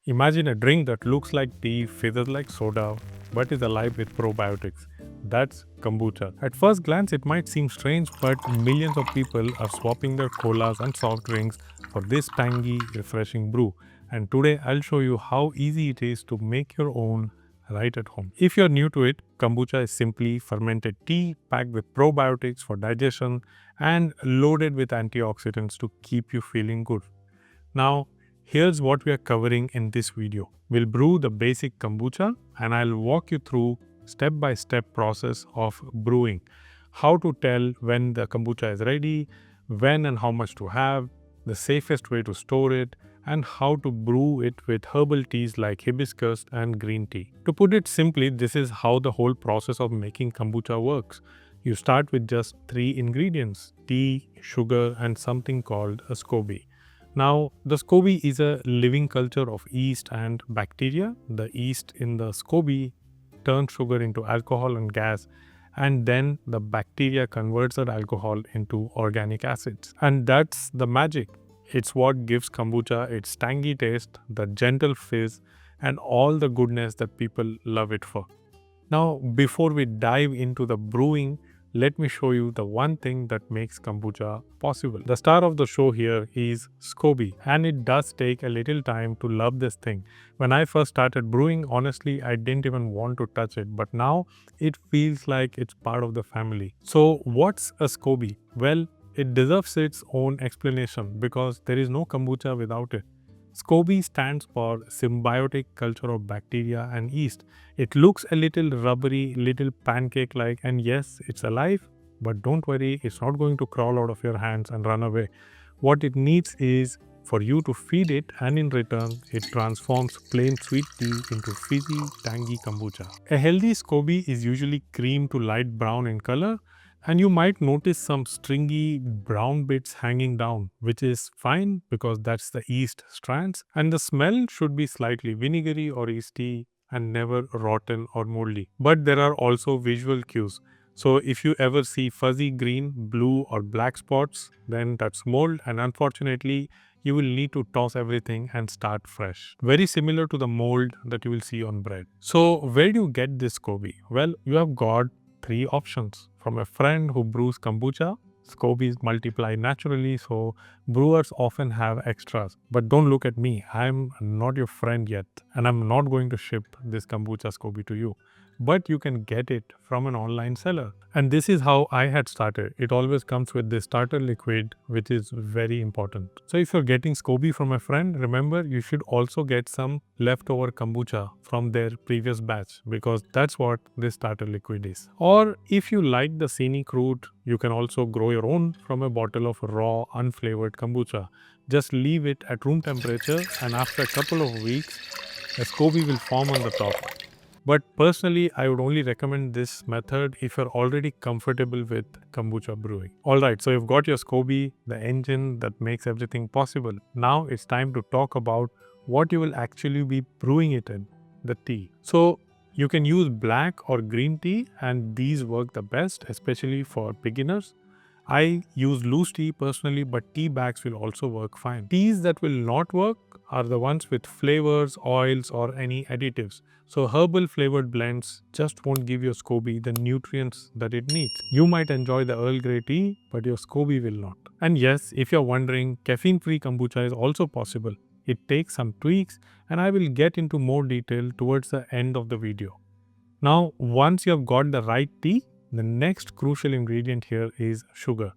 Imagine a drink that looks like tea, fizzes like soda, but is alive with probiotics. That's kombucha. At first glance, it might seem strange, but millions of people are swapping their colas and soft drinks for this tangy, refreshing brew. And today, I'll show you how easy it is to make your own right at home. If you're new to it, kombucha is simply fermented tea packed with probiotics for digestion and loaded with antioxidants to keep you feeling good. Now, here's what we are covering in this video. We'll brew the basic kombucha and I'll walk you through step-by-step process of brewing. How to tell when the kombucha is ready, when and how much to have, the safest way to store it, and how to brew it with herbal teas like hibiscus and green tea. To put it simply, this is how the whole process of making kombucha works. You start with just 3 ingredients: tea, sugar, and something called a SCOBY. Now, the SCOBY is a living culture of yeast and bacteria. The yeast in the SCOBY turns sugar into alcohol and gas, and then the bacteria converts that alcohol into organic acids. And that's the magic. It's what gives kombucha its tangy taste, the gentle fizz, and all the goodness that people love it for. Now, before we dive into the brewing, let me show you the one thing that makes kombucha possible. The star of the show here is SCOBY, and it does take a little time to love this thing. When I first started brewing, honestly, I didn't even want to touch it, but now it feels like it's part of the family. So, what's a SCOBY? Well, it deserves its own explanation because there is no kombucha without it. SCOBY stands for symbiotic culture of bacteria and yeast. It looks a little rubbery, little pancake-like, and yes, it's alive, but don't worry, it's not going to crawl out of your hands and run away. What it needs is for you to feed it, and in return, it transforms plain sweet tea into fizzy, tangy kombucha. A healthy SCOBY is usually cream to light brown in color, and you might notice some stringy brown bits hanging down, which is fine because that's the yeast strands. And the smell should be slightly vinegary or yeasty and never rotten or moldy. But there are also visual cues. So if you ever see fuzzy green, blue or black spots, then that's mold, and unfortunately, you will need to toss everything and start fresh. Very similar to the mold that you will see on bread. So where do you get this SCOBY? Well, you have got 3 options. From a friend who brews kombucha, SCOBYs multiply naturally, so brewers often have extras. But don't look at me, I'm not your friend yet, and I'm not going to ship this kombucha SCOBY to you. But you can get it from an online seller. And this is how I had started. It always comes with this starter liquid, which is very important. So if you're getting SCOBY from a friend, remember you should also get some leftover kombucha from their previous batch, because that's what this starter liquid is. Or if you like the scenic route, you can also grow your own from a bottle of raw, unflavored kombucha. Just leave it at room temperature, and after a couple of weeks, a SCOBY will form on the top. But personally, I would only recommend this method if you're already comfortable with kombucha brewing. Alright, so you've got your SCOBY, the engine that makes everything possible. Now it's time to talk about what you will actually be brewing it in, the tea. So you can use black or green tea, and these work the best, especially for beginners. I use loose tea personally, but tea bags will also work fine. Teas that will not work are the ones with flavors, oils, or any additives. So herbal flavored blends just won't give your SCOBY the nutrients that it needs. You might enjoy the Earl Grey tea, but your SCOBY will not. And yes, if you're wondering, caffeine-free kombucha is also possible. It takes some tweaks, and I will get into more detail towards the end of the video. Now, once you have got the right tea, the next crucial ingredient here is sugar.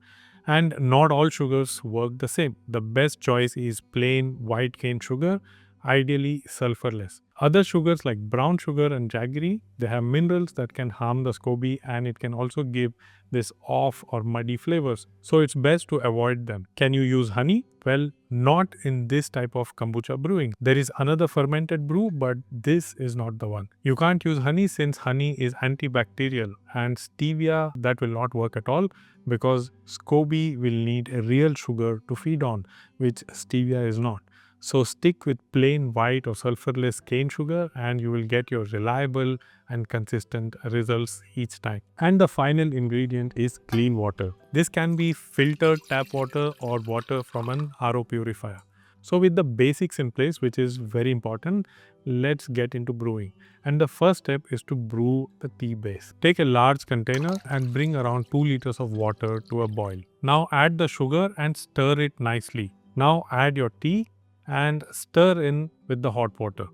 And not all sugars work the same. The best choice is plain white cane sugar, ideally sulfurless. Other sugars like brown sugar and jaggery, they have minerals that can harm the SCOBY, and it can also give this off or muddy flavors. So it's best to avoid them. Can you use honey? Well, not in this type of kombucha brewing. There is another fermented brew, but this is not the one. You can't use honey since honey is antibacterial, and stevia, that will not work at all because SCOBY will need a real sugar to feed on, which stevia is not. So stick with plain white or sulfurless cane sugar, and you will get your reliable and consistent results each time. And the final ingredient is clean water. This can be filtered tap water or water from an RO purifier. So with the basics in place, which is very important, let's get into brewing. And the first step is to brew the tea base. Take a large container and bring around 2 liters of water to a boil. Now add the sugar and stir it nicely. Now add your tea and stir in with the hot water.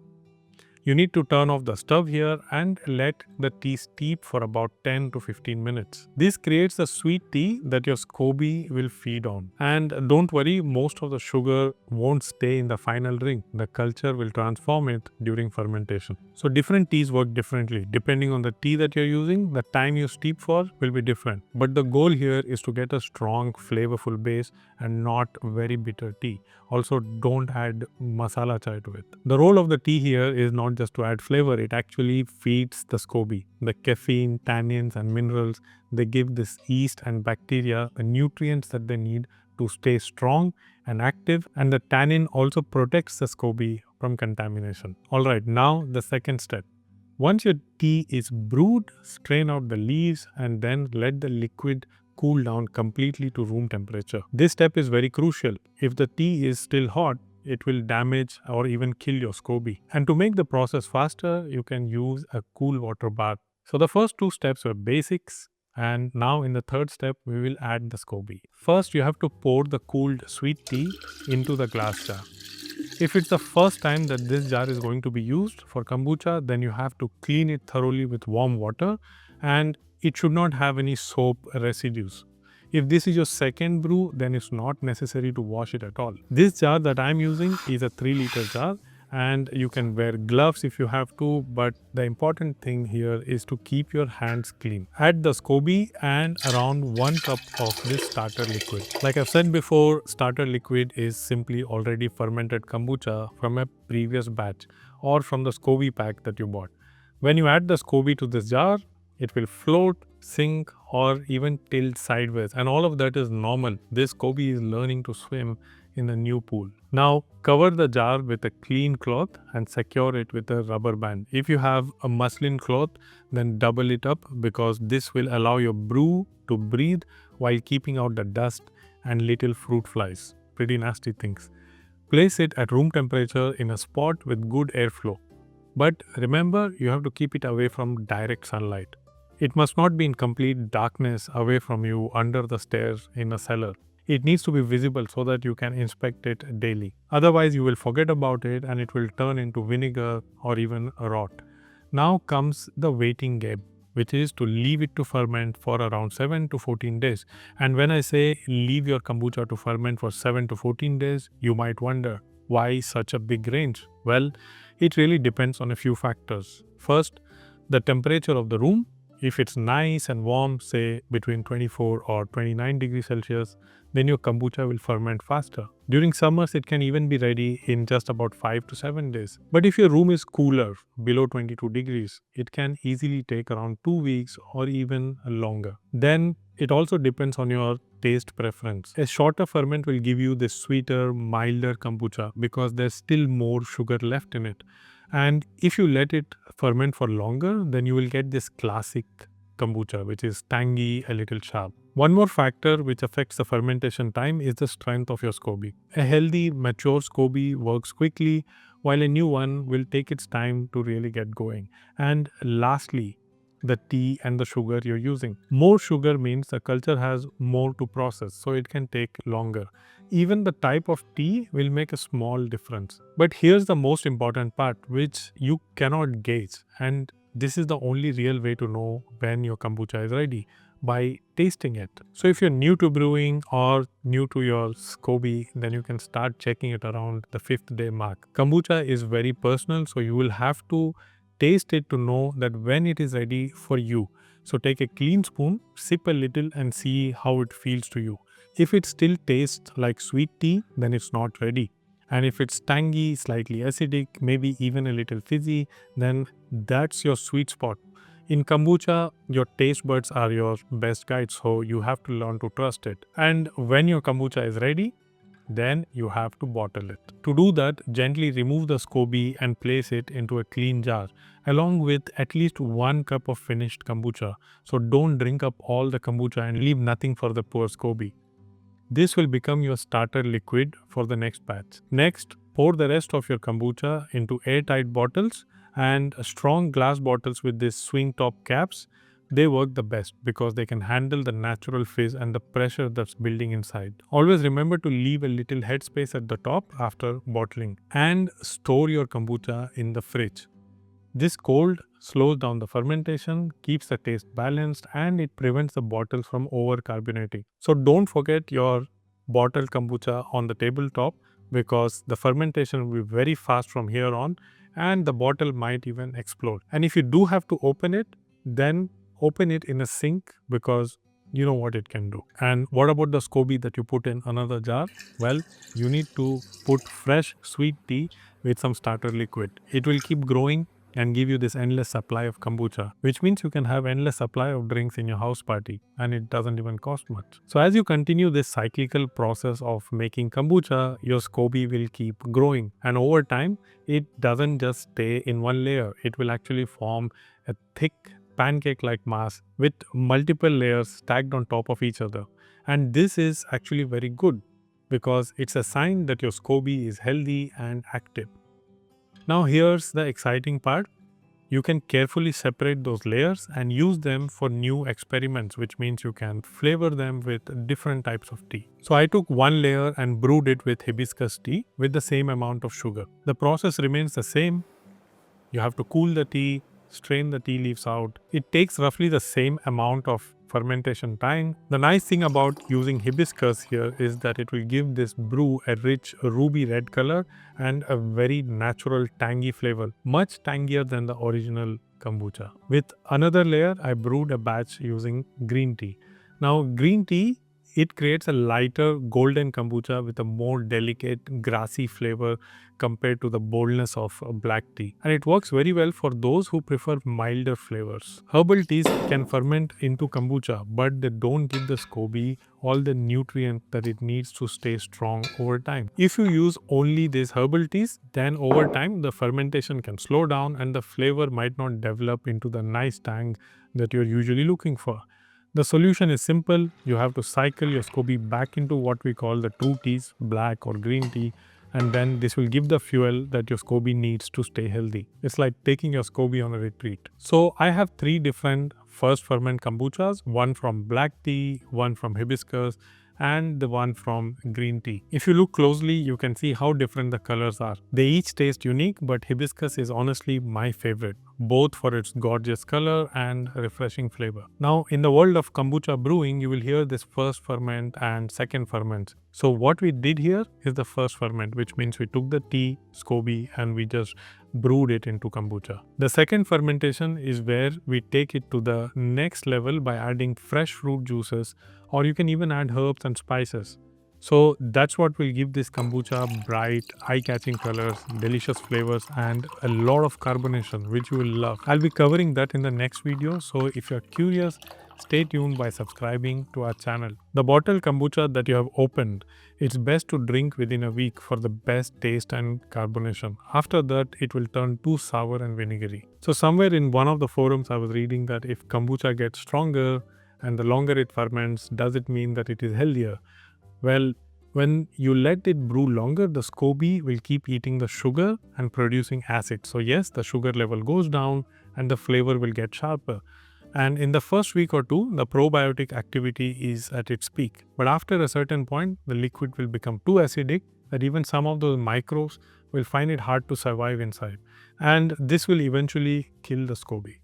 You need to turn off the stove here and let the tea steep for about 10 to 15 minutes. This creates a sweet tea that your SCOBY will feed on. And don't worry, most of the sugar won't stay in the final drink. The culture will transform it during fermentation. So different teas work differently. Depending on the tea that you're using, the time you steep for will be different. But the goal here is to get a strong, flavorful base and not very bitter tea. Also, don't add masala chai to it. The role of the tea here is not just to add flavor, it actually feeds the SCOBY. The caffeine, tannins and minerals, they give this yeast and bacteria the nutrients that they need to stay strong and active, and the tannin also protects the SCOBY from contamination. Alright, now the second step. Once your tea is brewed, strain out the leaves and then let the liquid cool down completely to room temperature. This step is very crucial. If the tea is still hot, it will damage or even kill your SCOBY. And to make the process faster, you can use a cool water bath. So the first two steps were basics, and now in the third step, we will add the SCOBY. First, you have to pour the cooled sweet tea into the glass jar. If it's the first time that this jar is going to be used for kombucha, then you have to clean it thoroughly with warm water, and it should not have any soap residues. If this is your second brew, then it's not necessary to wash it at all. This jar that I'm using is a 3-liter jar, and you can wear gloves if you have to, but the important thing here is to keep your hands clean. Add the SCOBY and around 1 cup of this starter liquid. Like I've said before, starter liquid is simply already fermented kombucha from a previous batch or from the SCOBY pack that you bought. When you add the SCOBY to this jar, it will float, sink or even tilt sideways, and all of that is normal. This SCOBY is learning to swim in a new pool. Now cover the jar with a clean cloth and secure it with a rubber band. If you have a muslin cloth, then double it up because this will allow your brew to breathe while keeping out the dust and little fruit flies. Pretty nasty things. Place it at room temperature in a spot with good airflow. But remember, you have to keep it away from direct sunlight. It must not be in complete darkness away from you under the stairs in a cellar. It needs to be visible so that you can inspect it daily. Otherwise, you will forget about it and it will turn into vinegar or even rot. Now comes the waiting game, which is to leave it to ferment for around 7 to 14 days. And when I say leave your kombucha to ferment for 7 to 14 days, you might wonder, why such a big range? Well, it really depends on a few factors. First, the temperature of the room. If it's nice and warm, say between 24 or 29 degrees Celsius, then your kombucha will ferment faster. During summers, it can even be ready in just about 5 to 7 days. But if your room is cooler, below 22 degrees, it can easily take around 2 weeks or even longer. Then it also depends on your taste preference. A shorter ferment will give you this sweeter, milder kombucha because there's still more sugar left in it. And if you let it ferment for longer, then you will get this classic kombucha, which is tangy, a little sharp. One more factor which affects the fermentation time is the strength of your SCOBY. A healthy, mature SCOBY works quickly, while a new one will take its time to really get going. And lastly, the tea and the sugar you're using. More sugar means the culture has more to process, so it can take longer. Even the type of tea will make a small difference. But here's the most important part, which you cannot gauge, and this is the only real way to know when your kombucha is ready, by tasting it. So if you're new to brewing or new to your SCOBY, then you can start checking it around the 5th day mark. Kombucha is very personal, so you will have to taste it to know that when it is ready for you. So take a clean spoon, sip a little and see how it feels to you. If it still tastes like sweet tea, then it's not ready. And if it's tangy, slightly acidic, maybe even a little fizzy, then that's your sweet spot. In kombucha, your taste buds are your best guide, so you have to learn to trust it. And when your kombucha is ready, then you have to bottle it. To do that, gently remove the SCOBY and place it into a clean jar, along with at least 1 cup of finished kombucha. So don't drink up all the kombucha and leave nothing for the poor SCOBY. This will become your starter liquid for the next batch. Next, pour the rest of your kombucha into airtight bottles and strong glass bottles with these swing top caps. They work the best because they can handle the natural fizz and the pressure that's building inside. Always remember to leave a little headspace at the top after bottling and store your kombucha in the fridge. This cold slows down the fermentation, keeps the taste balanced, and it prevents the bottle from over-carbonating. So don't forget your bottled kombucha on the tabletop because the fermentation will be very fast from here on and the bottle might even explode. And if you do have to open it, then open it in a sink because you know what it can do. And what about the SCOBY that you put in another jar? Well, you need to put fresh sweet tea with some starter liquid. It will keep growing and give you this endless supply of kombucha, which means you can have endless supply of drinks in your house party and it doesn't even cost much. So as you continue this cyclical process of making kombucha, your SCOBY will keep growing, and over time it doesn't just stay in one layer. It will actually form a thick pancake-like mass with multiple layers stacked on top of each other. And this is actually very good because it's a sign that your SCOBY is healthy and active. Now here's the exciting part. You can carefully separate those layers and use them for new experiments, which means you can flavor them with different types of tea. So I took one layer and brewed it with hibiscus tea with the same amount of sugar. The process remains the same. You have to cool the tea, strain the tea leaves out. It takes roughly the same amount of fermentation time. The nice thing about using hibiscus here is that it will give this brew a rich ruby red color and a very natural tangy flavor, much tangier than the original kombucha. With another layer, I brewed a batch using green tea. Now green tea, it creates a lighter golden kombucha with a more delicate grassy flavor compared to the boldness of black tea. And it works very well for those who prefer milder flavors. Herbal teas can ferment into kombucha, but they don't give the SCOBY all the nutrients that it needs to stay strong over time. If you use only these herbal teas, then over time the fermentation can slow down and the flavor might not develop into the nice tang that you're usually looking for. The solution is simple. You have to cycle your SCOBY back into what we call the true teas, black or green tea, and then this will give the fuel that your SCOBY needs to stay healthy. It's like taking your SCOBY on a retreat. So I have 3 different first ferment kombuchas, one from black tea, one from hibiscus, and the one from green tea. If you look closely, you can see how different the colors are. They each taste unique, but hibiscus is honestly my favorite, both for its gorgeous color and refreshing flavor. Now, in the world of kombucha brewing, you will hear this first ferment and second ferment. So what we did here is the first ferment, which means we took the tea, SCOBY, and we just brewed it into kombucha. The second fermentation is where we take it to the next level by adding fresh fruit juices, or you can even add herbs and spices. So that's what will give this kombucha bright, eye-catching colors, delicious flavors, and a lot of carbonation, which you will love. I'll be covering that in the next video, so if you're curious, stay tuned by subscribing to our channel. The bottled kombucha that you have opened, it's best to drink within a week for the best taste and carbonation. After that, it will turn too sour and vinegary. So somewhere in one of the forums, I was reading that if kombucha gets stronger and the longer it ferments, does it mean that it is healthier? Well, when you let it brew longer, the SCOBY will keep eating the sugar and producing acid. So yes, the sugar level goes down and the flavor will get sharper. And in the first week or two, the probiotic activity is at its peak. But after a certain point, the liquid will become too acidic that even some of those microbes will find it hard to survive inside. And this will eventually kill the SCOBY.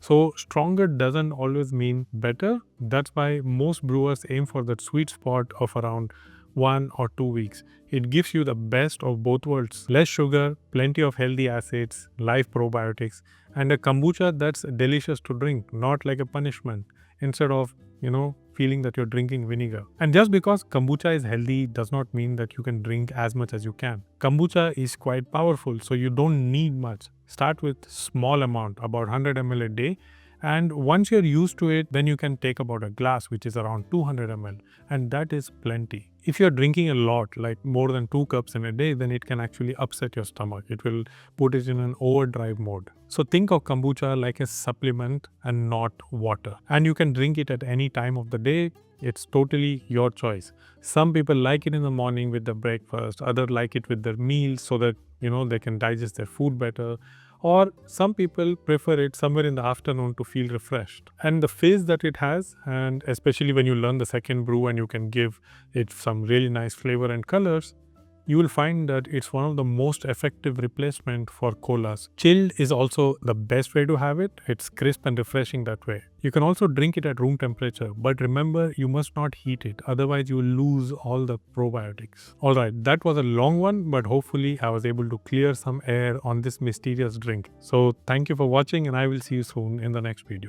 So stronger doesn't always mean better. That's why most brewers aim for that sweet spot of around 1 or 2 weeks. It gives you the best of both worlds. Less sugar, plenty of healthy acids, live probiotics, and a kombucha that's delicious to drink, not like a punishment. Instead of, feeling that you're drinking vinegar. And just because kombucha is healthy does not mean that you can drink as much as you can. Kombucha is quite powerful, so you don't need much. Start with small amount, about 100 ml a day. And once you're used to it, then you can take about a glass, which is around 200 ml. And that is plenty. If you're drinking a lot, like more than 2 cups in a day, then it can actually upset your stomach. It will put it in an overdrive mode. So think of kombucha like a supplement and not water. And you can drink it at any time of the day. It's totally your choice. Some people like it in the morning with the breakfast, others like it with their meals so that they can digest their food better. Or some people prefer it somewhere in the afternoon to feel refreshed. And the fizz that it has, and especially when you learn the second brew and you can give it some really nice flavor and colors, you will find that it's one of the most effective replacement for colas. Chilled is also the best way to have it. It's crisp and refreshing that way. You can also drink it at room temperature, but remember, you must not heat it. Otherwise, you will lose all the probiotics. Alright, that was a long one, but hopefully I was able to clear some air on this mysterious drink. So thank you for watching, and I will see you soon in the next video.